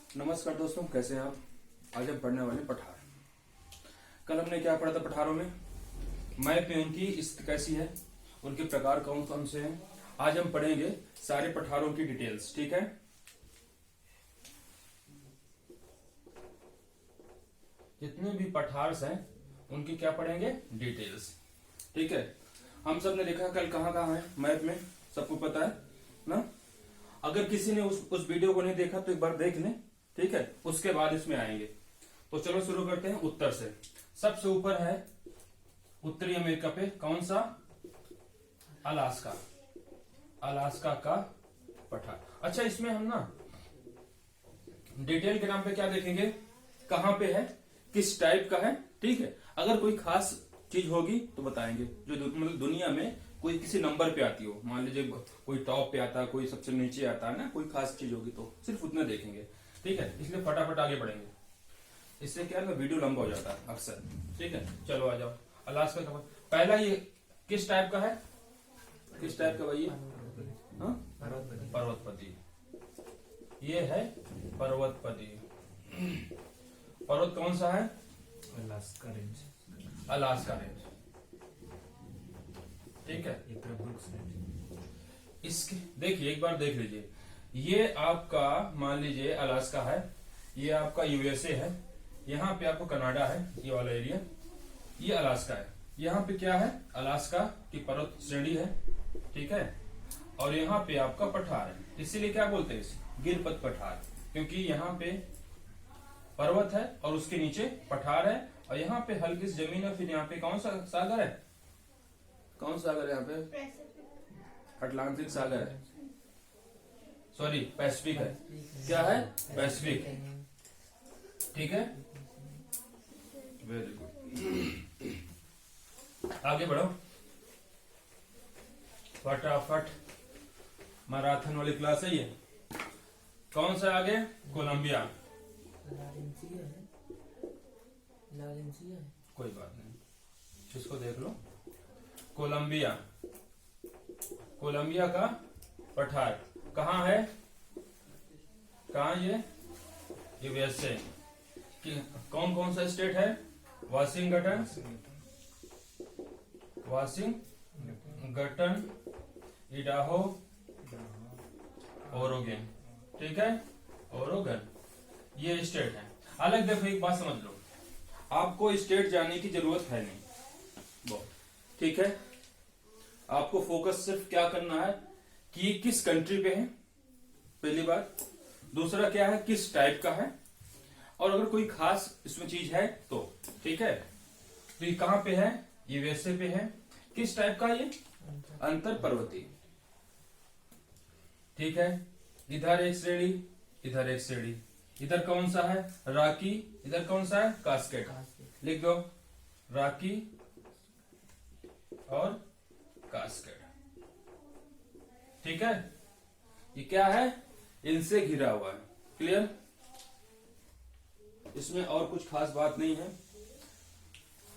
नमस्कार दोस्तों, कैसे हैं आप। आज हम पढ़ने वाले पठार। कल हमने क्या पढ़ा था पठारों में। मैप में उनकी स्थिति कैसी है, उनके प्रकार कौन कौन से हैं। आज हम पढ़ेंगे सारे पठारों की डिटेल्स। ठीक है, जितने भी पठार्स हैं उनकी क्या पढ़ेंगे, डिटेल्स। ठीक है, हम सब ने देखा कल कहाँ कहाँ है मैप में, सबको पता है ना। अगर किसी ने उस वीडियो को नहीं देखा तो एक बार देख लें। ठीक है, उसके बाद इसमें आएंगे। तो चलो शुरू करते हैं उत्तर से। सबसे ऊपर है उत्तरी अमेरिका पे कौन सा, अलास्का। अलास्का का पठार। अच्छा, इसमें हम ना डिटेल के नाम पे क्या देखेंगे, कहां पे है, किस टाइप का है। ठीक है, अगर कोई खास चीज होगी तो बताएंगे, जो मतलब दुनिया में कोई किसी नंबर पे आती हो। मान लीजिए कोई टॉप पे आता है, कोई सबसे नीचे आता है ना, कोई खास चीज होगी तो सिर्फ उतना देखेंगे। ठीक है, इसलिए फटाफट आगे बढ़ेंगे, इससे क्या है वीडियो लंबा हो जाता है अक्सर। ठीक है, चलो आ जाओ। अलास्का का पहला ये किस टाइप का है, किस टाइप का भाई ये, पर्वतपति। ये है पर्वतपति। पर्वत कौन सा है, अलास्का रेंज। Alaska range. ठीक है, ये ब्रुक्स रेंज। इसके देखिए, एक बार देख लीजिए। ये आपका मान लीजिए अलास्का है, ये आपका यूएसए है, यहाँ पे आपको कनाडा है, ये वाला एरिया, ये अलास्का है। यहाँ पे क्या है, अलास्का की पर्वत श्रेणी है। ठीक है, और यहाँ पे आपका पठार है, इसीलिए क्या बोलते हैं इसे, गिरपथ पठार, क्योंकि यहाँ पे पर्वत है और उसके नीचे पठार है, और यहाँ पे हल्की सी जमीन है। फिर यहाँ पे कौन सा सागर है, कौन सा सागर है यहाँ पे, अटलांटिक सागर है, सॉरी पैसिफिक है। क्या है, पैसिफिक। ठीक है, वेरी गुड। आगे बढ़ो फटाफट, मैराथन वाली क्लास है ये। कौन सा आगे, कोलंबिया। कोई बात नहीं, इसको देख लो। कोलंबिया, कोलंबिया का पठार कहाँ है, कहाँ ये, यूएसए। कौन कौन सा स्टेट है, वाशिंगटन, वाशिंगटन, इडाहो, ओरेगन। ठीक है, ओरेगन, ये स्टेट है। अलग देखो, एक बात समझ लो, आपको स्टेट जाने की जरूरत है नहीं। ठीक है, आपको फोकस सिर्फ क्या करना है कि किस कंट्री पे है, पहली बात। दूसरा क्या है, किस टाइप का है, और अगर कोई खास इसमें चीज है तो। ठीक है, तो ये कहां पे है, यूएसए पे है। किस टाइप का, ये अंतर पर्वतीय। ठीक है, इधर एक श्रेणी, इधर एक श्रेणी। इधर कौन सा है, रॉकी, इधर कौन सा है, कास्केड। लिख दो, रॉकी और कास्केड। ठीक है, ये क्या है, इनसे घिरा हुआ है। क्लियर, इसमें और कुछ खास बात नहीं है।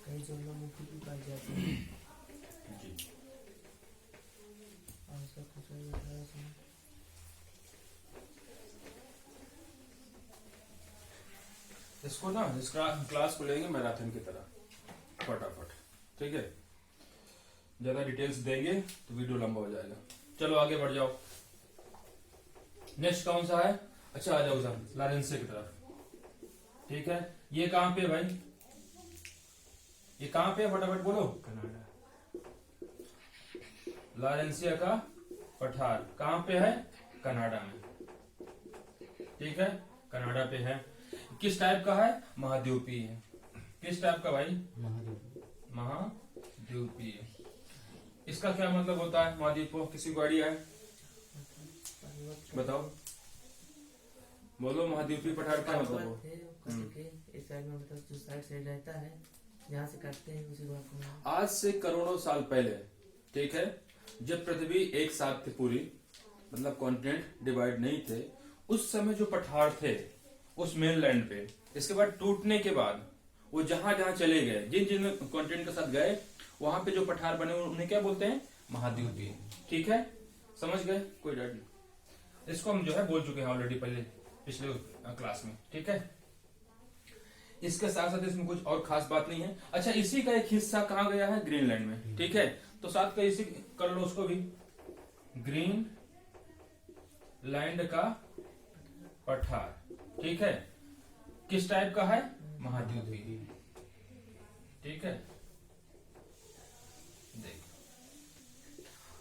कई ज्वालामुखी भी पाई जाती है। जी, इसको ना इस क्लास को लेंगे मैराथन की तरह फटाफट। ठीक है, ज्यादा डिटेल्स देंगे तो वीडियो लंबा हो जाएगा। चलो आगे बढ़ जाओ। नेक्स्ट कौन सा है, अच्छा आ जाओ लारेंसिया की तरफ। ठीक है, ये कहां पे भाई, ये कहां पे, फटाफट बोलो। कनाडा। लारेंसिया का पठार कहां पे है, कनाडा में। ठीक है, कनाडा पे है। किस टाइप का है, महाद्वीपीय है। किस टाइप का भाई, महाद्वीपीय। इसका क्या मतलब होता है, महाद्वीप को किसी को आइडिया है, बताओ, बोलो। महाद्वीपीय पठार क्या मतलब हो, इस साइड में मतलब जो साइड से रहता है, जहाँ से काटते हैं उसी को। आज से करोड़ों साल पहले, ठीक है, जब पृथ्वी एक साथ थी पूरी, मतलब कॉन्टिनेंट डिवाइड नहीं थे, उस समय जो पठार थे उस मेनलैंड पे, इसके बाद टूटने के बाद वो जहां जहां चले गए, जिन जिन कॉन्टिनेंट के साथ गए, वहां पे जो पठार बने उन्हें क्या बोलते हैं, महाद्वीपीय। ठीक है, समझ गए, कोई डर नहीं। इसको हम जो है बोल चुके हैं ऑलरेडी पहले पिछले क्लास में, ठीक है। इसके साथ साथ इसमें कुछ और खास बात नहीं है। अच्छा, इसी का एक हिस्सा कहाँ गया है, ग्रीनलैंड में, ठीक है। तो साथ का इसी कर लो उसको भी, ग्रीनलैंड का पठार, ठीक है। किस टाइप का है, महाद्वीपीय, ठीक है। देख,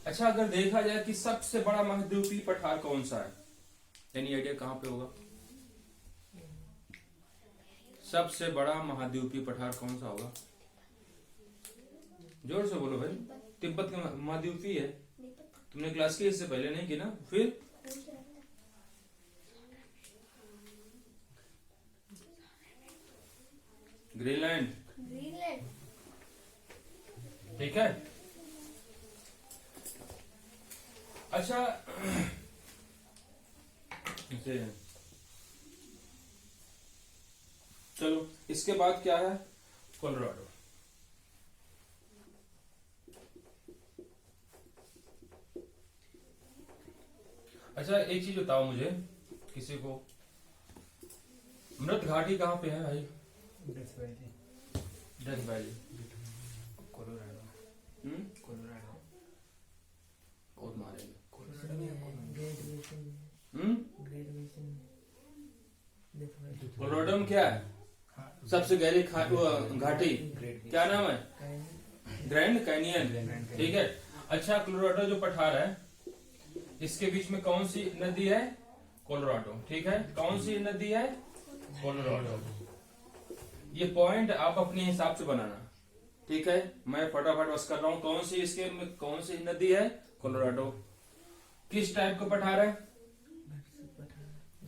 अच्छा अगर देखा जाए कि सबसे बड़ा महाद्वीपीय पठार कौन सा है, एनी आइडिया कहां पे होगा? सबसे बड़ा महाद्वीपीय पठार कौन सा होगा? जोर से बोलो भाई। तिब्बत का महाद्वीपीय है, तुमने क्लास की इससे पहले नहीं की ना। फिर ग्रीनलैंड, ठीक है। अच्छा चलो, इसके बाद क्या है, कोलोराडो। अच्छा एक चीज बताओ मुझे, किसी को, मृत घाटी कहाँ पे है भाई? Death valley, Colorado. कोलोराडो बहुत मारेंगे। ग्रेट बेसिन में, ग्रेट बेसिन में देखो भाई, कोलोराडो में क्या है, सबसे गहरी घाटी, क्या नाम है? ग्रैंड कैनियन, ठीक है। अच्छा, कोलोराडो जो पठार है, इसके बीच में कौन सी नदी है? कोलोराडो, ठीक है। कौन सी नदी है? कोलोराडो। ये पॉइंट आप अपने हिसाब से बनाना, ठीक है। मैं फटाफट बस कर रहा हूं। कौन सी इसके में कौन सी नदी है? कोलोराडो। किस टाइप का पठार है?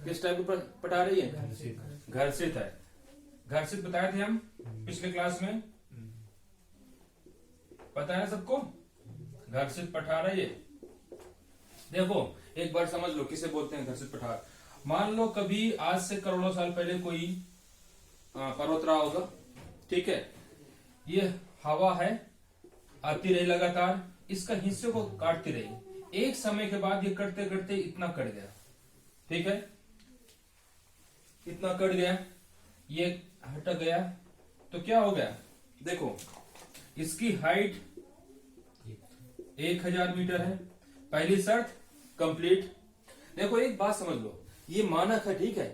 किस टाइप का पठार है ये? घर्षित है। घर्षित बताए थे हम पिछले क्लास में, पता है सबको? घर्षित पठार है ये। देखो एक बार समझ लो किसे बोलते हैं घर्षित पठार। मान लो कभी आज से करोड़ों साल पहले कोई पर्वत रहा होगा, ठीक है। ये हवा है, आती रही लगातार, इसका हिस्से को काटती रही। एक समय के बाद ये कटते कटते इतना कट गया, ठीक है। इतना कट गया, ये हट गया, तो क्या हो गया? देखो इसकी हाइट 1000 मीटर है। पहली शर्त कंप्लीट। देखो एक बात समझ लो, ये मानक है, ठीक है।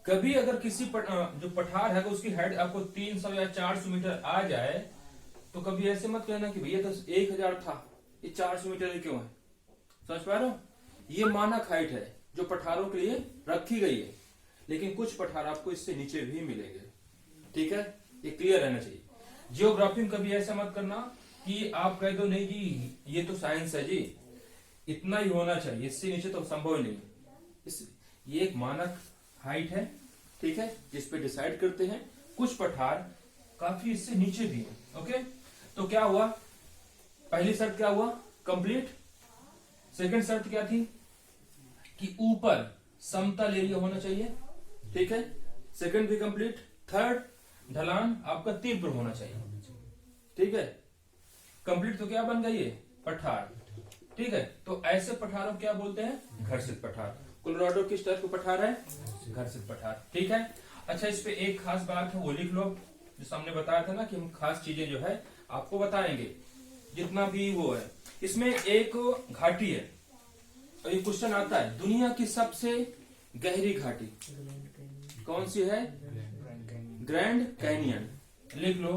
कभी अगर किसी जो पठार है उसकी हाइट आपको 300 या 400 मीटर आ जाए, तो कभी ऐसे मत कहना कि भैया तो 1000 था, ये 400 मीटर क्यों है। समझ पा रहे हो? ये मानक हाइट है जो पठारों के लिए रखी गई है, लेकिन कुछ पठार आपको इससे नीचे भी मिलेंगे, ठीक है। ये क्लियर रहना चाहिए। जियोग्राफी में कभी ऐसा मत करना कि आप कह दो नहीं जी ये तो साइंस है जी, इतना ही होना चाहिए, इससे नीचे तो संभव ही नहीं। ये एक मानक हाइट है, ठीक है, जिस पे डिसाइड करते हैं। कुछ पठार काफी इससे नीचे भी है, ओके। तो क्या हुआ? पहली शर्त क्या हुआ? कंप्लीट। सेकंड शर्त क्या थी? कि ऊपर समतल एरिया होना चाहिए, ठीक है। सेकंड भी कंप्लीट। थर्ड, ढलान आपका तीव्र होना चाहिए, ठीक है। कंप्लीट तो क्या बन गई है? पठार, ठीक है। तो ऐसे पठारों क्या बोलते हैं? घर्षित पठार। कोलोराडो किस टाइप का पठार है? घर्षित पठार, ठीक है। अच्छा इस पे एक खास बात है, वो लिख लो। जो हमने बताया था ना कि हम खास चीजें जो है आपको बताएंगे, जितना भी वो है। इसमें एक घाटी है, और ये क्वेश्चन आता है, दुनिया की सबसे गहरी घाटी कौन सी है? Grand canyon. लिख लो,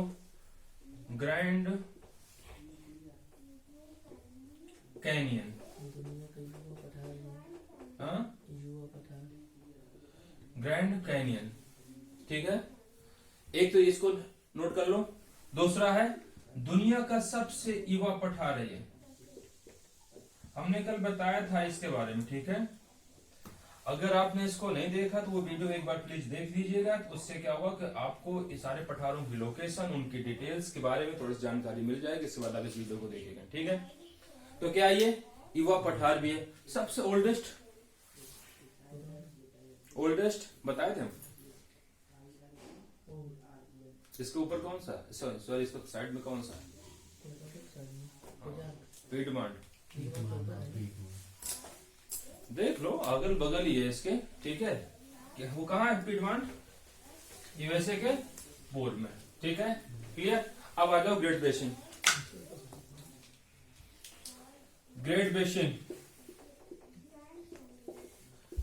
ग्रैंड कैनियन। ग्रैंड कैनियन, ठीक है। एक तो इसको नोट कर लो। दूसरा है दुनिया का सबसे युवा पठार है ये, हमने कल बताया था इसके बारे में, ठीक है। अगर आपने इसको नहीं देखा तो वो वीडियो एक बार प्लीज देख लीजिएगा। तो उससे क्या होगा कि आपको इस सारे पठारों की लोकेशन, उनकी डिटेल्स के बारे में थोड़ी सी जानकारी मिल जाएगी। इसके बाद आप इस वीडियो को देखिएगा, ठीक है। तो क्या ये युवा पठार भी है। सबसे ओल्डेस्ट बताए थे हम। इसके ऊपर कौन सा? सॉरी इसके साइड में कौन सा? पीडमांट। देख लो अगल बगल ही है इसके, ठीक है। वो कहाँ है पीडमांट? यूएसए के पूर्व में। ठीक है, क्लियर। अब आ जाओ ग्रेट बेसिन। ग्रेट बेसिन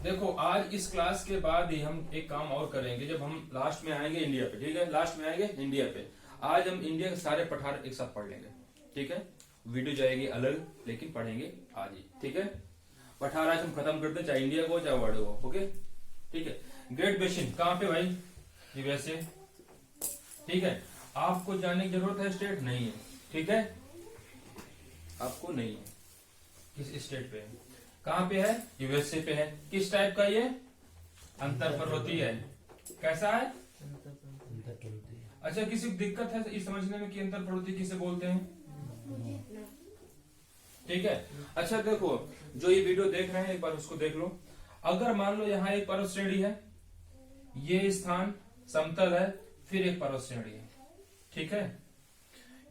देखो, आज इस क्लास के बाद ही हम एक काम और करेंगे, जब हम लास्ट में आएंगे इंडिया पे। ठीक है, लास्ट में आएंगे इंडिया पे। आज हम इंडिया के सारे पठार एक साथ पढ़ लेंगे। ठीक है, वीडियो जाएगी अलग, लेकिन पढ़ेंगे आज ही। ठीक है, पठार आज हम खत्म करते, चाहे इंडिया को चाहे वर्ल्ड को। ओके, ठीक है। ग्रेट बेसिन कहाँ पे भाई? यूएसए। ठीक है, आपको जानने की जरूरत है? स्टेट नहीं है। ठीक है, आपको नहीं है किस स्टेट पे है। कहाँ पे है? यूएसए पे है। किस टाइप का ये? अंतर पर्वतीय है। कैसा है? अच्छा, किसी को दिक्कत है इस समझने में कि अंतर पर्वतीय किसे बोलते हैं? ठीक है, अच्छा देखो, जो ये वीडियो देख रहे हैं एक बार उसको देख लो। अगर मान लो यहाँ एक पर्वत श्रेणी है, ये स्थान समतल है, फिर एक पर्वत श्रेणी है। ठीक है,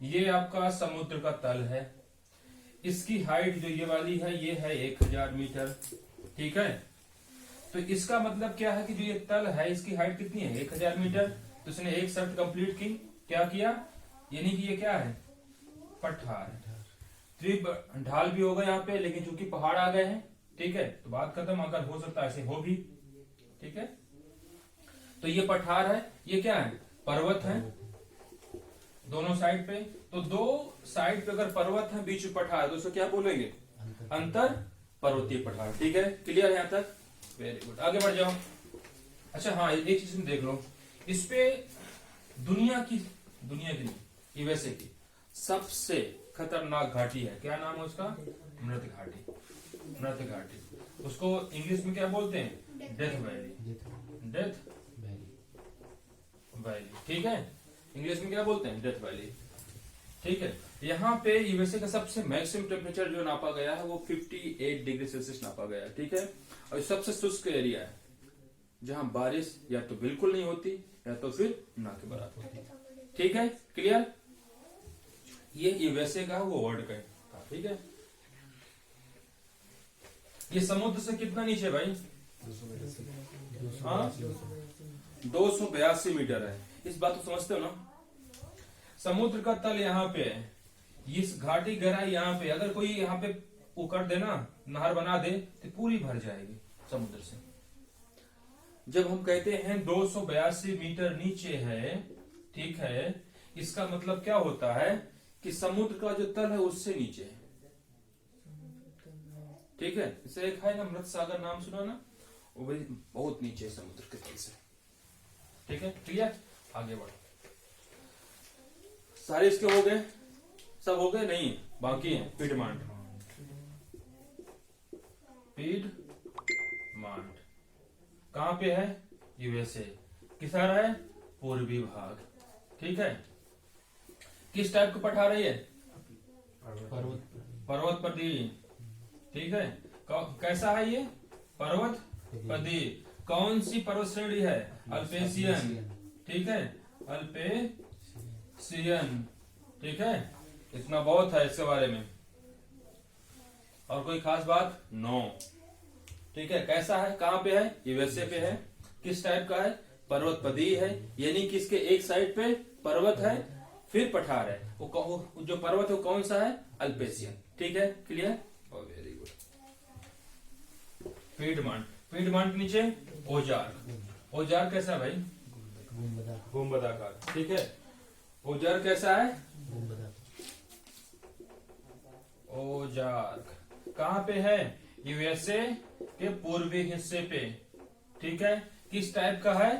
ये आपका समुद्र का तल है। इसकी हाइट जो ये वाली है, ये है 1000 मीटर। ठीक है, तो इसका मतलब क्या है कि जो ये तल है इसकी हाइट कितनी है? 1000 मीटर। तो इसने एक शर्त कंप्लीट की, क्या किया? यानी कि ये क्या है? पठार। त्रिभ ढाल भी होगा यहाँ पे, लेकिन चूंकि पहाड़ आ गए हैं, ठीक है, तो बात खत्म। अगर हो सकता है ऐसे हो भी। ठीक है, तो ये पठार है, ये क्या है? पर्वत है दोनों साइड पे। तो दो साइड पे अगर पर्वत है, बीच में पठार है, तो उसको क्या बोलेंगे? अंतर पर्वतीय पठार। ठीक है, क्लियर है यहाँ तक? वेरी गुड, आगे बढ़ जाओ। अच्छा हाँ, एक चीज में देख लो, इस पे दुनिया की यूएसए की सबसे खतरनाक घाटी है। क्या नाम है उसका? मृत घाटी। मृत घाटी, उसको इंग्लिश में क्या बोलते हैं? Death valley. Death valley. ठीक है, इंग्लिश में क्या बोलते हैं? Death valley. ठीक है, यहाँ पे यूएसए का सबसे मैक्सिमम टेम्परेचर जो नापा गया है वो 58 डिग्री सेल्सियस नापा गया है। ठीक है, और सबसे शुष्क एरिया है, जहां बारिश या तो बिल्कुल नहीं होती या तो फिर ना के बराबर होती है। ठीक है, क्लियर। ये यूएसए का, वो वर्ल्ड का था। ठीक है, ये समुद्र से कितना नीचे भाई? हाँ, 282 मीटर है। इस बात को समझते हो ना? समुद्र का तल यहाँ पे है, इस घाटी गहराई यहाँ पे। अगर कोई यहाँ पे उकड़ देना, नहर बना दे, तो पूरी भर जाएगी समुद्र से। जब हम कहते हैं 282 मीटर नीचे है, ठीक है, इसका मतलब क्या होता है कि समुद्र का जो तल है उससे नीचे है। ठीक है, इसे एक है ना मृत सागर, नाम सुना ना? वो भी बहुत नीचे है समुद्र के तल से। ठीक है, क्लियर। आगे बढ़ो। सारे इसके हो गए? सब हो गए? नहीं, बाकी है पीडमांट। पीडमांट कहां पे है? यूएसए। किसा रहा है? पूर्वी भाग। ठीक है, किस टाइप का पठार है ये? पर्वत पदी। ठीक है, कैसा है ये? पर्वत पदी। कौन सी पर्वत श्रेणी है? अल्पेशियन। ठीक है, अल्पेशियन। ठीक है, इतना बहुत है इसके बारे में। और कोई खास बात? नो। ठीक है, कैसा है? कहां पे है? यूएसए पे है। किस टाइप का है? पर्वत पदी है, यानी कि इसके एक साइड पे पर्वत है, फिर पठार है। वो जो पर्वत है वो कौन सा है? अल्पेशियन। ठीक है, clear. Very good. Piedmont. Piedmont नीचे ओजार। ओजार कैसा है भाई? गुंबदाकार। ठीक है, ओजार कैसा है? ओजार कहां पे है? यूएसए के पूर्वी हिस्से पे। ठीक है, किस टाइप का है?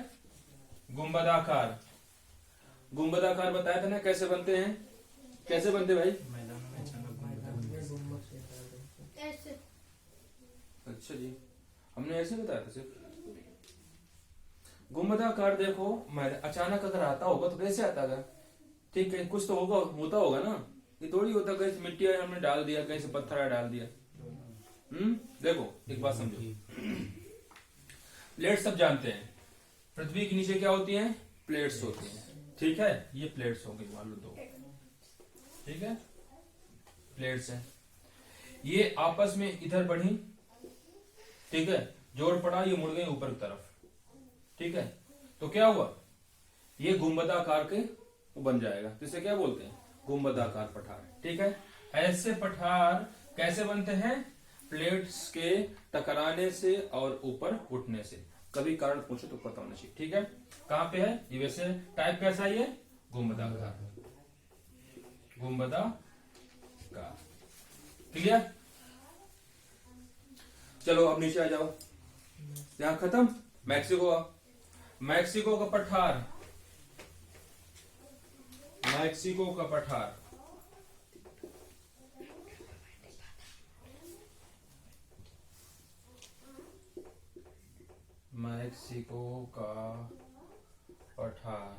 गुंबदाकार। गुंबदाकार बताया था ना कैसे बनते हैं? कैसे बनते भाई? मैदानों में अचानक ऐसे। अच्छा जी, हमने ऐसे बताया था सिर्फ। गुंबदाकार देखो, अचानक अगर आता होगा तो कैसे आता है? ठीक है, कुछ तो होगा, होता होगा ना। ये थोड़ी होता कहीं से मिट्टी हमने डाल दिया, कहीं से पत्थर डाल दिया। देखो एक बात समझो, प्लेट सब जानते हैं, पृथ्वी के नीचे क्या होती हैं? प्लेट्स होती हैं। ठीक है, ये प्लेट्स होंगी मान लो दो। ठीक है, प्लेट्स हैं, ये आपस में इधर बढ़ी। ठीक है, जोर पड़ा, ये मुड़ गई ऊपर की तरफ। ठीक है, तो क्या हुआ, ये गुंबदाकार के वो बन जाएगा, तो इसे क्या बोलते हैं, गुंबदाकार पठार। ठीक है, ऐसे पठार कैसे बनते हैं, प्लेट्स के टकराने से और ऊपर उठने से। कभी कारण पूछो तो पता होना चाहिए। ठीक है, कहाँ पे है ये, वैसे टाइप कैसा है ये, गुंबदाकार, गुंबदाकार। क्लियर, चलो अब नीचे आ जाओ, यहां खत्म। मैक्सिको, मैक्सिको का पठार, मैक्सिको का पठार, मैक्सिको का पठार,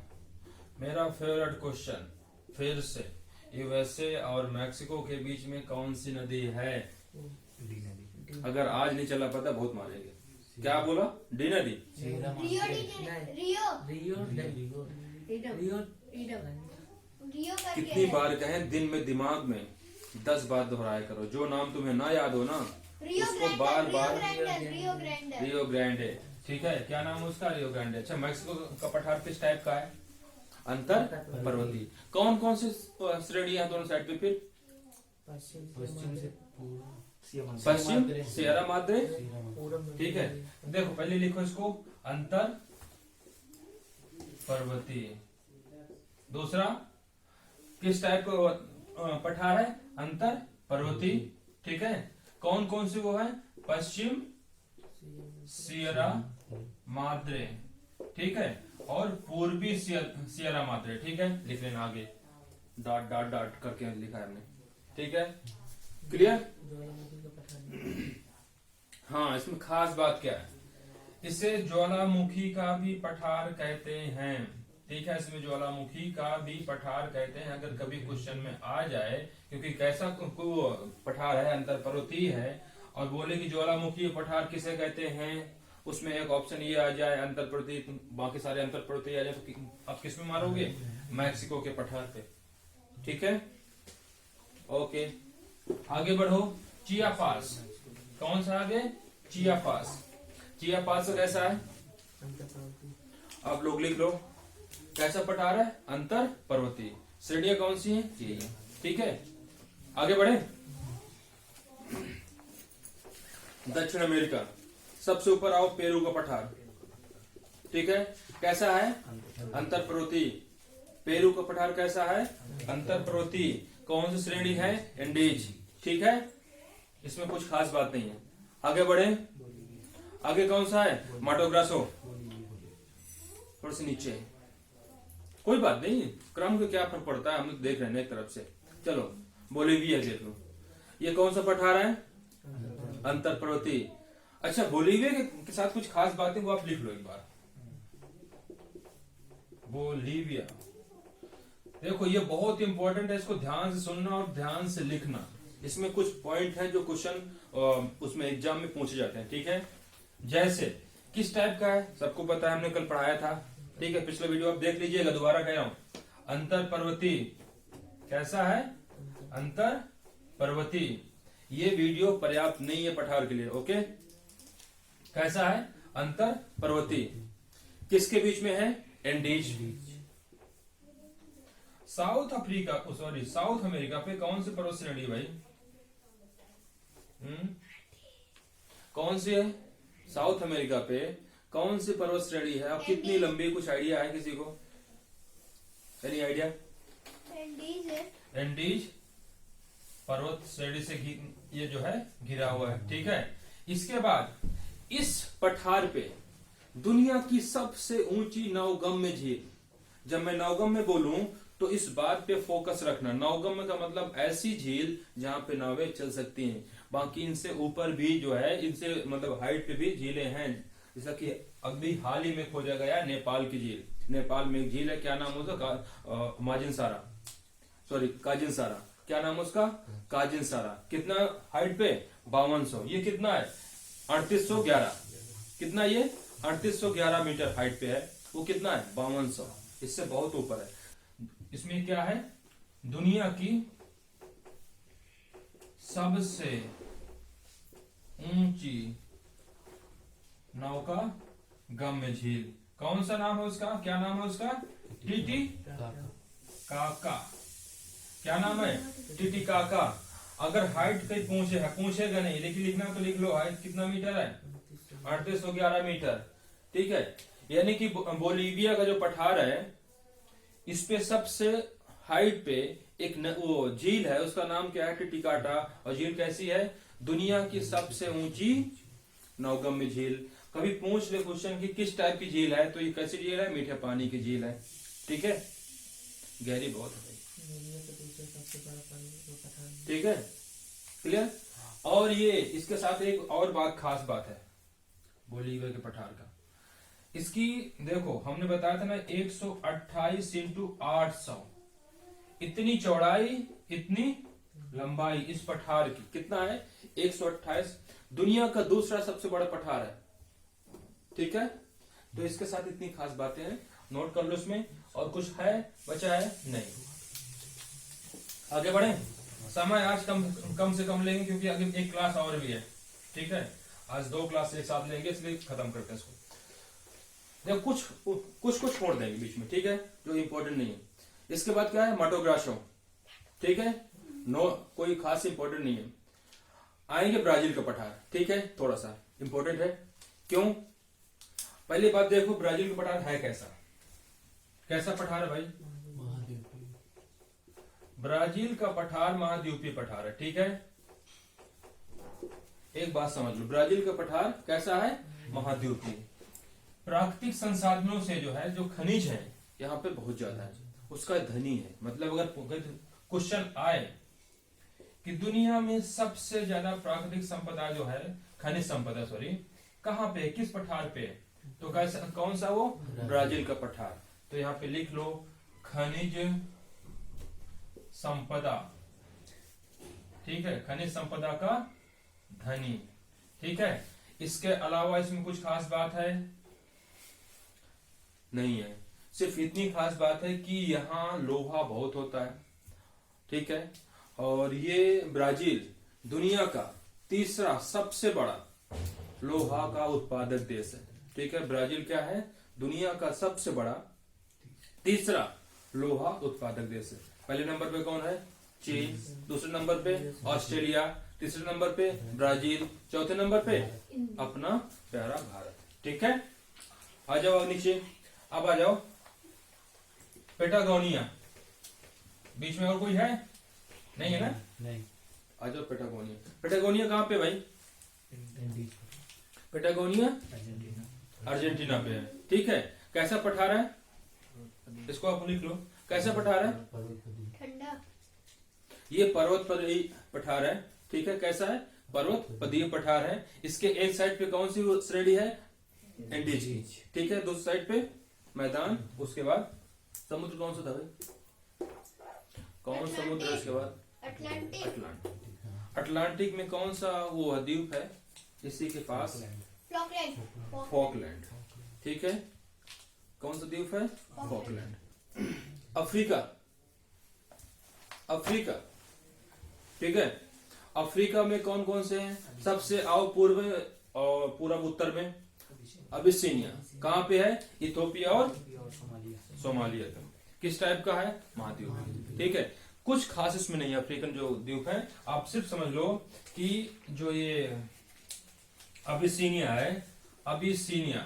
मेरा फेवरेट क्वेश्चन फिर से, यूएसए और मैक्सिको के बीच में कौन सी नदी है। डी नदी। अगर आज नहीं चला पता बहुत मारेंगे। क्या बोला, डी नदी, सीरा रियो मास्टर। रियो रियो रियो रियो रियो करके कितनी है। बार कहें, दिन में दिमाग में 10 बार दोहराया करो, जो नाम तुम्हें ना याद हो ना रियो उसको ग्रैंडर, बार रियो बार, ग्रैंडर, रियो ग्रैंडर। रियो ग्रैंडे। ठीक है, क्या नाम है उसका, रियो ग्रैंडे। अच्छा, मैक्सिको का पठार किस टाइप का है, अंतर पर्वतीय। कौन कौन से श्रेणियां हैं दोनों साइड पे, फिर पश्चिम पश्चिम से पूर्व पश्चिम सियरा माद्रे। सीरा मास्टर। पूरब ठीक है, देखो पहले लिखो इसको, अंतर पर्वतीय। दूसरा किस टाइप का पठार है, अंतर पर्वतीय। ठीक है, कौन कौन सी वो है, पश्चिम सियरा माद्रे, ठीक है, और पूर्वी सियरा माद्रे। ठीक है, लिख लेना आगे, डॉट डॉट डॉट करके लिखा है हमने। ठीक है, क्लियर। ज्वालामुखी का पठार। हाँ, इसमें खास बात क्या है, इसे ज्वालामुखी का भी पठार कहते हैं। ठीक है, इसमें ज्वालामुखी का भी पठार कहते हैं, अगर कभी क्वेश्चन में आ जाए, क्योंकि कैसा को पठार है, अंतर पर्वतीय है, और बोले कि ज्वालामुखी पठार किसे कहते हैं, उसमें एक ऑप्शन ये आ जाए अंतर पर्वतीय, बाकी सारे अंतर पर्वतीय आ जाए, तो आप किस में मारोगे, मैक्सिको के पठार पे। ठीक है, ओके, आगे बढ़ो। चियापास, कौन सा आगे, चियापास। चियापास कैसा है, अंतर पर्वतीय। आप लोग लिख लो, कैसा पठार है, अंतर पर्वतीय। श्रेणियां कौन सी हैं, ये है। ठीक है, आगे बढ़े। दक्षिण अमेरिका, सबसे ऊपर आओ, पेरू का पठार। ठीक है, कैसा है, अंतर पर्वतीय। पेरू का पठार कैसा है, अंतर पर्वतीय। कौन सी श्रेणी है, एंडीज। ठीक है, इसमें कुछ खास बात नहीं है। आगे बढ़े, आगे कौन सा है, माटोग्रासो, थोड़ा सा नीचे है, कोई बात नहीं, क्रम का क्या फर्क पड़ता है, हम लोग देख रहे हैं एक तरफ से। चलो, बोलीविया देख लो, ये कौन सा पठार है, अंतर पर्वतीय। अच्छा, बोलीविया के साथ कुछ खास बातें वो आप लिख लो एक बार। बोलीविया, देखो ये बहुत इंपॉर्टेंट है, इसको ध्यान से सुनना और ध्यान से लिखना। इसमें कुछ पॉइंट हैं जो क्वेश्चन उसमें एग्जाम में पूछे जाते हैं। ठीक है, जैसे किस टाइप का है, सबको पता है, हमने कल पढ़ाया था। ठीक है, पिछला वीडियो आप देख लीजिएगा, दोबारा कह रहा हूं। अंतर पर्वतीय कैसा है, अंतर पर्वतीय। ये वीडियो पर्याप्त नहीं है पठार के लिए। ओके, कैसा है, अंतर पर्वतीय। किसके बीच में है, Andes. South Africa, sorry south America पे कौन सी पर्वत श्रेणी है भाई, कौन सी है, साउथ अमेरिका पे कौन सी पर्वत श्रेणी है, और कितनी लंबी, कुछ आइडिया है किसी को, एनी आइडिया। एंडीज है। एंडीज पर्वत श्रेणी से ये जो है घिरा हुआ है। ठीक है, इसके बाद इस पठार पे दुनिया की सबसे ऊंची नवगम्य झील। जब मैं नवगम्य बोलूं तो इस बात पे फोकस रखना, नवगम्य का मतलब ऐसी झील जहां पे नावें चल सकती हैं। बाकी इनसे ऊपर भी जो है, इनसे मतलब हाइट पे भी झीलें हैं, जैसा कि अभी हाल ही में खोजा गया नेपाल की झील। नेपाल में एक झील है, क्या नाम उसका, माजिनसारा, सॉरी काजिनसारा। क्या नाम उसका, काजिनसारा। कितना हाइट पे, 5200। ये कितना है, 3811। कितना ये, 3811 मीटर हाइट पे है। वो कितना है, 5200, इससे बहुत ऊपर है। इसमें क्या है, दुनिया की सबसे ऊंची नौका गम्य झील कौन सा नाम है उसका, क्या नाम है उसका? टीटी काका। क्या नाम है? टीटी काका। अगर हाइट कहीं पूछे है, पूछेगा नहीं लेकिन लिखना तो लिख लो, हाइट कितना मीटर है? 3811 मीटर। ठीक है, यानी कि बोलीविया का जो पठार है इस पे सबसे हाइट पे एक वो झील है, उसका नाम क्या है? टिटिकाटा। और झील कैसी है? दुनिया की सबसे ऊंची नौगम्य झील। कभी पूछ ले क्वेश्चन कि किस टाइप की झील है, तो ये कैसी झील है? मीठे पानी की झील है। ठीक है, गहरी बहुत है। दुनिया का दूसरा सबसे बड़ा पानी वो पठार। ठीक है, क्लियर। और ये इसके साथ एक और बात, खास बात है बोलीविया के पठार का। इसकी देखो, हमने बताया था ना 128 इंटू 800, इतनी चौड़ाई इतनी लंबाई इस पठार की। कितना है? 128। दुनिया का दूसरा सबसे बड़ा पठार है। ठीक है, तो इसके साथ इतनी खास बातें हैं, नोट कर लो इसमें। और कुछ है बचा है? नहीं। आगे बढ़े। समय आज कम से कम लेंगे क्योंकि आगे एक क्लास और भी है। ठीक है, आज 2 क्लास एक साथ लेंगे, इसलिए खत्म करते हैं इसको। देखो कुछ छोड़ देंगे बीच में, ठीक है, जो इंपॉर्टेंट नहीं है। इसके बाद क्या है? माटोग्राशो। ठीक है, नो कोई खास इंपॉर्टेंट नहीं है। आएंगे ब्राजील का पठार। ठीक है, थोड़ा सा इंपॉर्टेंट है। क्यों? पहली बात देखो, ब्राजील का पठार है कैसा? कैसा पठार है भाई? ब्राजील का पठार महाद्वीपीय पठार है। ठीक है, एक बात समझ लो, ब्राजील का पठार कैसा है? महाद्वीपीय। प्राकृतिक संसाधनों से जो है, जो खनिज है यहाँ पे बहुत ज्यादा है, उसका धनी है। मतलब अगर क्वेश्चन आए कि दुनिया में सबसे ज्यादा प्राकृतिक संपदा जो है, खनिज संपदा सॉरी, कहाँ पे है, किस पठार पे है, तो कैसा, कौन सा वो? ब्राजील का पठार। तो यहाँ पे लिख लो खनिज संपदा। ठीक है, खनिज संपदा का धनी। ठीक है, इसके अलावा इसमें कुछ खास बात है नहीं है। सिर्फ इतनी खास बात है कि यहाँ लोहा बहुत होता है। ठीक है, और ये ब्राजील दुनिया का तीसरा सबसे बड़ा लोहा का उत्पादक देश है। ठीक है, ब्राजील क्या है? दुनिया का सबसे बड़ा तीसरा लोहा उत्पादक देश है। पहले नंबर पे कौन है? चीन। दूसरे नंबर पे ऑस्ट्रेलिया। तीसरे नंबर पे ब्राजील। चौथे नंबर पे अपना प्यारा भारत। ठीक है, आ जाओ नीचे। अब आ जाओ पेटागोनिया। बीच में और कोई है? नहीं है ना? नहीं। आ जाओ पेटागोनिया। पेटागोनिया कहाँ पे भाई? पेटागोनिया अर्जेंटीना पे है। ठीक है, कैसा पठार है? इसको आप लिख लो, कैसा पठार है? ठंडा। ये पर्वतपदीय पठार है। ठीक है, कैसा है? पर्वतपदीय पठार है। इसके एक साइड पे कौन सी श्रेणी है? एंडीज की। ठीक है, दूसरी साइड पे मैदान। उसके बाद समुद्र कौन सा था भाई? कौन समुद्र है? उसके बाद अटलांटिक। अटलांटिक में कौन सा वो द्वीप है इसी के पास? फॉकलैंड। ठीक है, कौन सा द्वीप है? फॉकलैंड। अफ्रीका। अफ्रीका। ठीक है, अफ्रीका में कौन कौन से हैं? सबसे आओ पूर्व और पूर्व उत्तर में अबिसिनिया। कहाँ पे है? इथोपिया और सोमालिया का। किस टाइप का है? महाद्वीप। ठीक है, कुछ खास इसमें नहीं है। अफ्रीकन जो द्वीप है, आप सिर्फ समझ लो कि जो ये अबिसिनिया है, अबिसिनिया,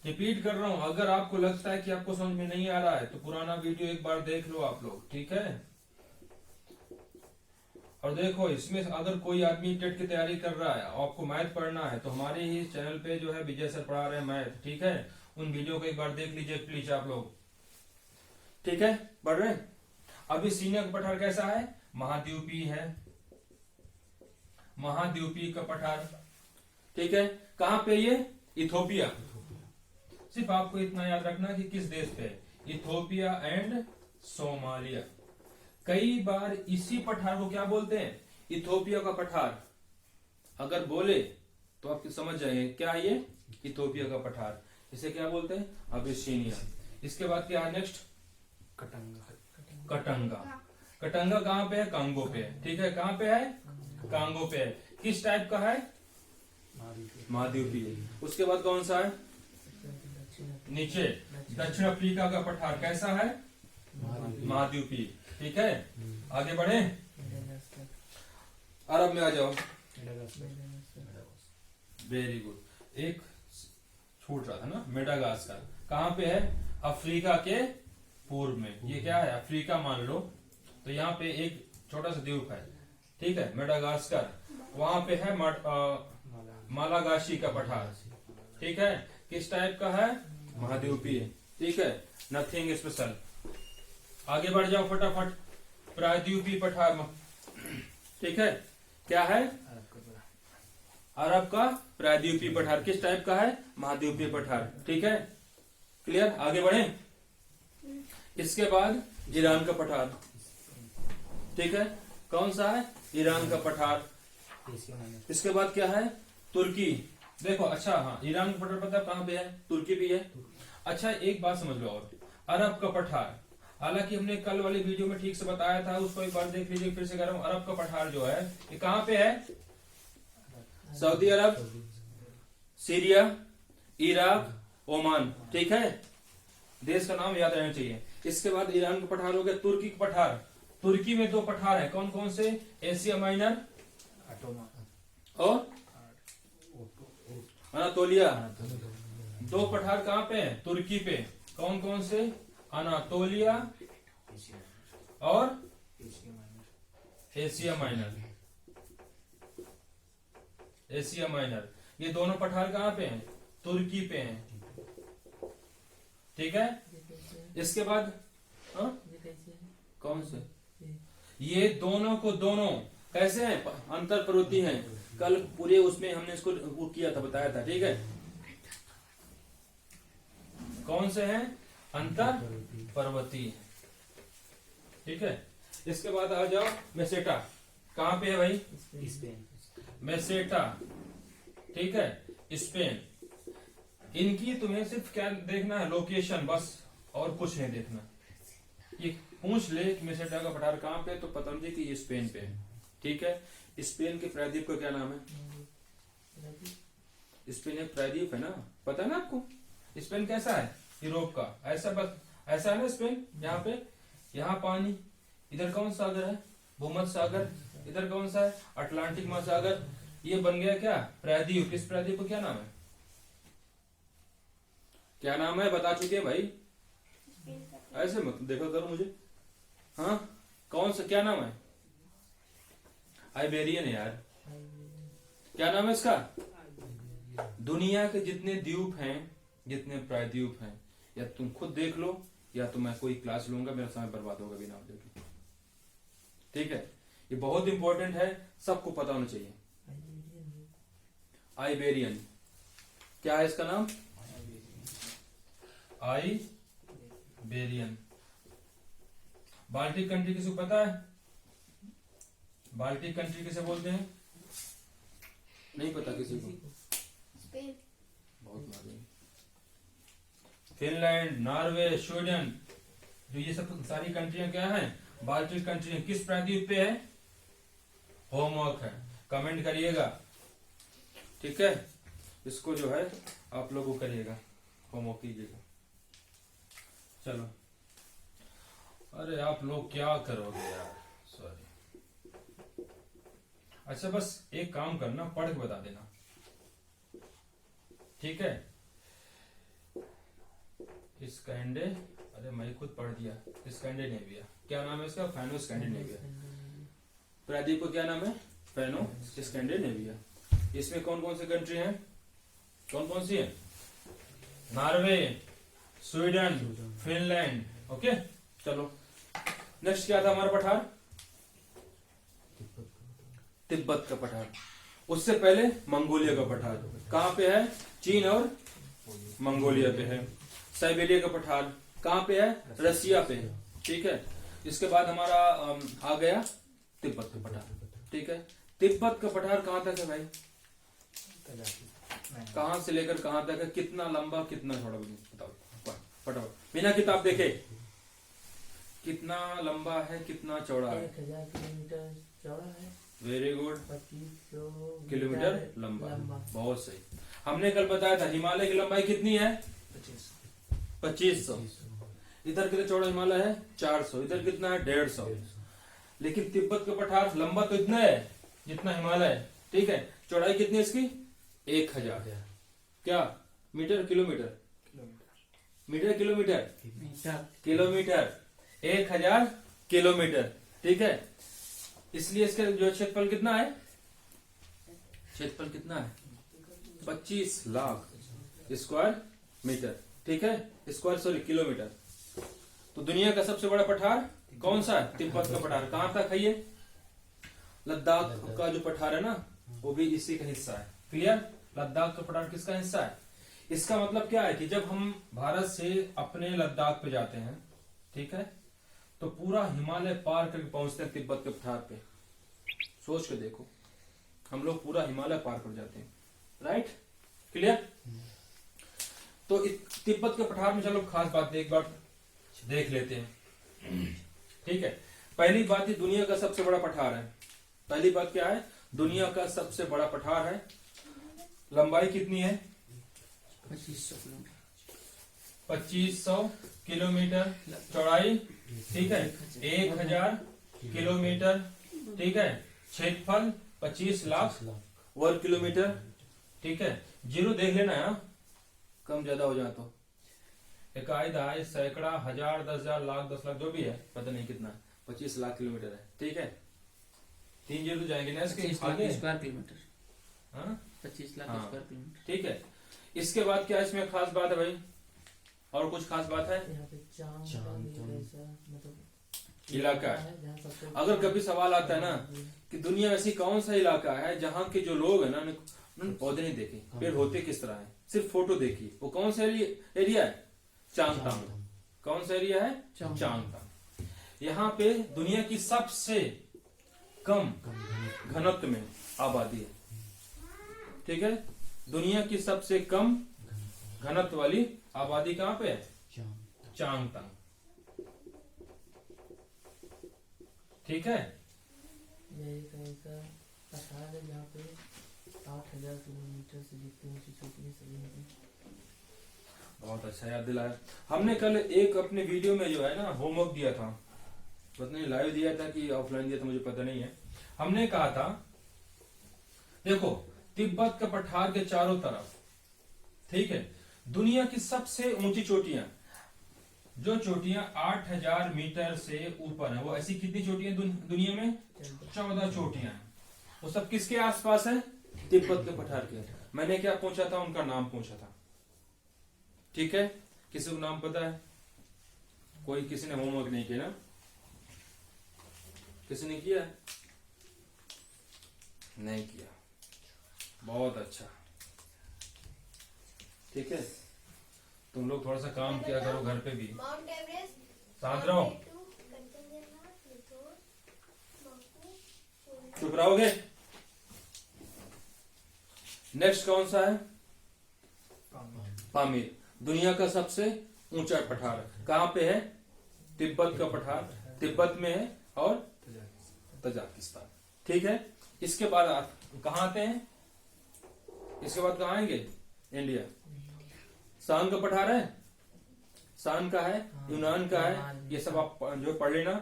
रिपीट कर रहा हूं, अगर आपको लगता है कि आपको समझ में नहीं आ रहा है तो पुराना वीडियो एक बार देख लो आप लोग। ठीक है, और देखो इसमें अगर कोई आदमी टेट की तैयारी कर रहा है, आपको मैथ पढ़ना है, तो हमारे ही चैनल पे जो है विजय सर पढ़ा रहे हैं मैथ। ठीक है, उन वीडियो को एक बार देख लीजिए प्लीज आप लोग। ठीक है, पढ़ रहे हैं। अबिसिनिया का पठार कैसा है? महाद्वीपीय है। महाद्वीपीय का पठार। ठीक है, कहां पे? ये इथोपिया। सिर्फ आपको इतना याद रखना कि किस देश पे? Ethiopia and Somalia. कई बार इसी पठार को क्या बोलते हैं? इथोपिया का पठार। अगर बोले तो आप समझ जाएंगे क्या है ये? इथोपिया का पठार। इसे क्या बोलते हैं? अबिसिनिया। इसके बाद क्या है नेक्स्ट? कटंगा। कटंगा। कटंगा कहाँ पे है? कांगो पे है। ठीक है, कहाँ पे है? कांगो पे है। किस टाइप का है? महाद्वीपीय। उसके बाद कौन सा है? नीचे। दक्षिण अफ्रीका का पठार कैसा है? महाद्वीपीय। ठीक है, आगे बढ़े, अरब में आ जाओ। वेरी गुड, एक छूट रहा था ना, मेडागास्कर कहाँ पे है? अफ्रीका के पूर्व में। ये क्या है? अफ्रीका मान लो, तो यहाँ पे एक छोटा सा द्वीप है, ठीक है, मेडागास्कर। वहां पे है मालागाशी का पठार, ठीक है, किस टाइप का है? महाद्वीपीय। ठीक है, नथिंग स्पेशल। आगे बढ़ जाओ फटाफट, प्रायद्वीपीय पठार, ठीक है, क्या है? अरब का प्रायद्वीपीय पठार किस टाइप का है? महाद्वीपीय पठार। ठीक है, क्लियर, आगे बढ़े। इसके बाद ईरान का पठार, ठीक है, कौन सा है? ईरान का पठार। इसके बाद क्या है? तुर्की। देखो, अच्छा हाँ, ईरान का पठार पता कहाँ पे है? तुर्की भी है। अच्छा, एक बात समझ लो और, अरब का पठार, हालांकि हमने कल वाली वीडियो में ठीक से बताया था, उसको एक बार देख लीजिए, फिर से कह रहा हूं। अरब का पठार जो है ये कहाँ पे है? सऊदी अरब, सीरिया, इराक, ओमान। ठीक है, देश का नाम याद रहना चाहिए। इसके बाद ईरान का पठार हो गया। तुर्की का पठार, तुर्की में दो पठार है, कौन कौन से? एशिया माइनर और अनातोलिया। दो पठार कहाँ पे है? तुर्की पे, कौन कौन से? अनातोलिया और एशिया माइनर। एशिया माइनर, ये दोनों पठार कहाँ पे हैं? तुर्की पे हैं। ठीक है, इसके बाद कौन से? ये दोनों को दोनों कैसे हैं? अंतर पर्वतीय हैं। कल पूरे उसमें हमने इसको वो किया था, बताया था। ठीक है, कौन से हैं? अंतर पर्वतीय। ठीक है, इसके बाद आ जाओ मेसेटा, कहाँ पे है भाई? मेसेटा, ठीक है, स्पेन। इनकी तुम्हें सिर्फ क्या देखना है? लोकेशन, बस, और कुछ नहीं देखना। ये पूछ ले कि मेसेटा का पठार कहाँ पे, तो पता नहीं कि ये स्पेन पे है। ठीक है, स्पेन के प्रायद्वीप का क्या नाम है? स्पेन एक प्रायद्वीप है ना, पता है ना आपको? स्पेन कैसा है? यूरोप का, ऐसा बस ऐसा है ना स्पेन। यहाँ पे, यहाँ पानी, इधर कौन सा सागर है? भूमध्य सागर। इधर कौन सा है? अटलांटिक महासागर। ये बन गया क्या? प्रायद्वीप। इस प्रायद्वीप का क्या नाम है? क्या नाम है? बता चुके हैं भाई, ऐसे मत देखो करो मुझे। हाँ, कौन सा, क्या नाम है? आइबेरियन है यार। क्या नाम है इसका? दुनिया के जितने द्वीप हैं, जितने प्रायद्वीप हैं, या तुम खुद देख लो, या तो मैं कोई क्लास लूंगा, मेरा समय बर्बाद होगा बिना देखे। ठीक है, ये बहुत इंपॉर्टेंट है, सबको पता होना चाहिए। आइबेरियन, क्या है इसका नाम? आइबेरियन। बाल्टिक कंट्री किसी को पता है? बाल्टिक कंट्री किसे बोलते हैं? नहीं पता किसी को? स्पेन। बहुत मालूम। फिनलैंड, नॉर्वे, स्वीडन, जो ये सब सारी कंट्रियां क्या हैं? Baltic country. किस प्रायद्वीप पे है? होमवर्क है, कमेंट करिएगा। ठीक है, इसको जो है आप लोगों को करिएगा, होमवर्क कीजिएगा। चलो, अरे आप लोग क्या करोगे यार, सॉरी। अच्छा, बस एक काम करना, पढ़ के बता देना। ठीक है, स्कैंडे, अरे मैं खुद पढ़ दिया। स्कैंडिनेविया, क्या नाम है इसका? फैनो स्कैंडिनेविया। प्रायद्वीप को क्या नाम है? फैनो स्कैंडिनेविया। इसमें कौन कौन सी कंट्री हैं? कौन कौन सी है? Norway, Sweden, Finland. ओके, चलो नेक्स्ट क्या था हमारा पठार? तिब्बत का पठार। उससे पहले मंगोलिया का पठार। कहाँ पे है? चीन और मंगोलिया पे है। साइबेरिया का पठार कहाँ पे है? रसिया पे है। ठीक है, इसके बाद हमारा आ गया तिब्बत का पठार। ठीक है, तिब्बत का पठार कहाँ तक है भाई? कहाँ से लेकर कहाँ तक है? कितना लंबा, कितना चौड़ा? बताओ फटाफट, बिना किताब देखे। कितना लंबा है, कितना चौड़ा है? 1000 किलोमीटर चौड़ा है। Very good. 2500 किलोमीटर लंबा। बहुत सही। हमने कल बताया था हिमालय की लंबाई कितनी है? 25। 2500। इधर कितना चौड़ा हिमालय है 400, इधर कितना है 150। लेकिन तिब्बत का पठार लंबा तो इतना है जितना हिमालय है, ठीक है। चौड़ाई कितनी है इसकी 1000। क्या metre kilometre, metre kilometre, kilometre 1000 kilometre, ठीक है। इसलिए इसका जो क्षेत्रफल कितना है, क्षेत्रफल कितना है 25 लाख स्क्वायर मीटर, ठीक है, स्क्वायर सॉरी किलोमीटर। तो दुनिया का सबसे बड़ा पठार कौन सा है, तिब्बत का पठार। कहां तक है ये, लद्दाख का जो पठार है ना वो भी इसी का हिस्सा है। क्लियर, लद्दाख का पठार किसका हिस्सा है। इसका मतलब क्या है कि जब हम भारत से अपने लद्दाख पे जाते हैं, ठीक है, तो पूरा हिमालय पार करके पहुंचते हैं तिब्बत के पठार पे। सोच के देखो, हम लोग पूरा हिमालय पार कर जाते हैं, राइट। क्लियर। तो तिब्बत के पठार में चलो खास बात एक बार देख लेते हैं, ठीक है। पहली बात, ये दुनिया का सबसे बड़ा पठार है। पहली बात क्या है, दुनिया का सबसे बड़ा पठार है। लंबाई कितनी है 2500 किलोमीटर, चौड़ाई ठीक है 1000 किलोमीटर, ठीक है। क्षेत्रफल 25 लाख वर्ग किलोमीटर, ठीक है। जीरो देख लेना है, कम ज्यादा हो जाए तो। इकाई, दहाई, सैकड़ा, हजार, 10,000, लाख, 10 लाख, जो भी है पता नहीं कितना, 25 लाख किलोमीटर है, ठीक है। 3 जीरो तो जाएंगे ना इसके आगे, स्क्वायर किलोमीटर, हाँ 25 लाख हाँ। स्क्वायर किलोमीटर, ठीक है। इसके बाद क्या इसमें खास बात है भाई, और कुछ खास बात है। यहाँ पे चांद का भी ऐसा मतलब इलाका है। जहाँ सबसे अगर कभी सवाल आता है ना कि दुनिया में ऐसी कौन सा इलाका है जहाँ के जो लोग है ना उन्होंने पौधे नहीं देखे, पेड़ होते किस तरह है, सिर्फ फोटो देखी, वो कौन सा एरिया है, चांगतांग। कौन सा एरिया है, चांगतांग। यहाँ पे दुनिया की सबसे कम घनत्व में आबादी है, ठीक है। दुनिया की सबसे कम घनत्व वाली आबादी कहाँ पे है, चांगतांग, ठीक है। ये एक ऐसा पठार है जहाँ पे 8,000 किलोमीटर से जितनी ऊंची चोटियां सभी हैं। बहुत अच्छा याद दिलाया। हमने कल एक अपने वीडियो में जो है ना होमवर्क दिया था, पता नहीं लाइव दिया था कि ऑफलाइन दिया था, मुझे पता नहीं है। हमने कहा था देखो तिब्बत का पठार के चारों तरफ, ठीक है, दुनिया की सबसे ऊंची चोटियां, जो चोटियां 8,000 मीटर से ऊपर है, वो ऐसी कितनी चोटियां दुनिया में 14 चोटियां हैं। वो सब किसके आसपास है, तिब्बत के पठार के। मैंने क्या पूछा था, उनका नाम पूछा था, ठीक है। किसी को नाम पता है, कोई किसी ने होमवर्क नहीं किया ना, किसी ने किया नहीं किया, बहुत अच्छा, ठीक है। तुम लोग थोड़ा सा काम किया करो घर पे भी, माउंट एवरेस्ट, शांत रहो, कंचनजंगा, लिथोर, बाकू, चुप रहोगे। नेक्स्ट कौन सा है, पामीर। दुनिया का सबसे ऊंचा पठार कहाँ पे है, तिब्बत का पठार तिब्बत में है और तजाकिस्तान, ठीक है। इसके बाद आप कहाँ आते हैं, इसके बाद कहाँ आएंगे, इंडिया। शान का पठार है, शान का है, यूनान का है, ये सब आप जो पढ़ लेना।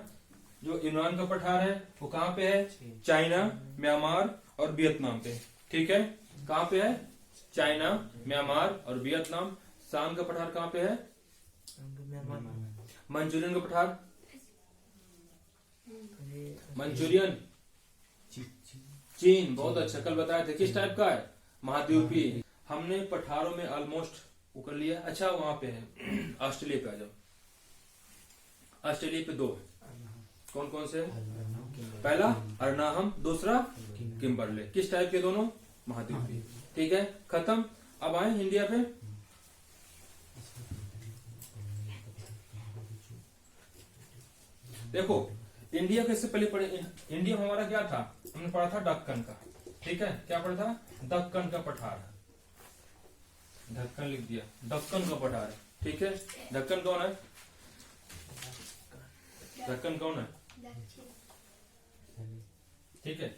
जो यूनान का पठार है वो कहाँ पे है, चाइना, म्यांमार और वियतनाम पे, ठीक है। कहाँ पे है, चाइना, म्यांमार और वियतनाम। शान का पठार कहाँ पे है, मंचूरियन का पठार, मंचूरियन चीन, बहुत अच्छा, कल बताए थे। किस टाइप का है, महाद्वीपीय। हमने पठारों में ऑलमोस्ट वो कर लिया। अच्छा वहां पे है ऑस्ट्रेलिया पे आ जाओ। ऑस्ट्रेलिया पे 2 है, कौन कौन से, पहला अरनाहम, दूसरा किम्बरले। किस टाइप के, दोनों महाद्वीपीय, ठीक है। खत्म। अब आए इंडिया पे। देखो इंडिया के इससे पहले पढ़े, इंडिया में हमारा क्या था, हमने पढ़ा था दक्कन का, ठीक है। क्या पढ़ा था, दक्कन का पठार, ढक्कन लिख दिया, दक्कन का पठार, ठीक है। ढक्कन कौन है, ढक्कन कौन है, ठीक है।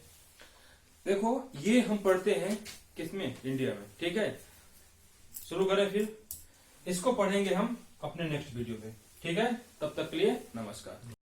देखो ये हम पढ़ते हैं किसमें, इंडिया में, ठीक है। शुरू करें फिर, इसको पढ़ेंगे हम अपने नेक्स्ट वीडियो में। ठीक है, तब तक के लिए नमस्कार।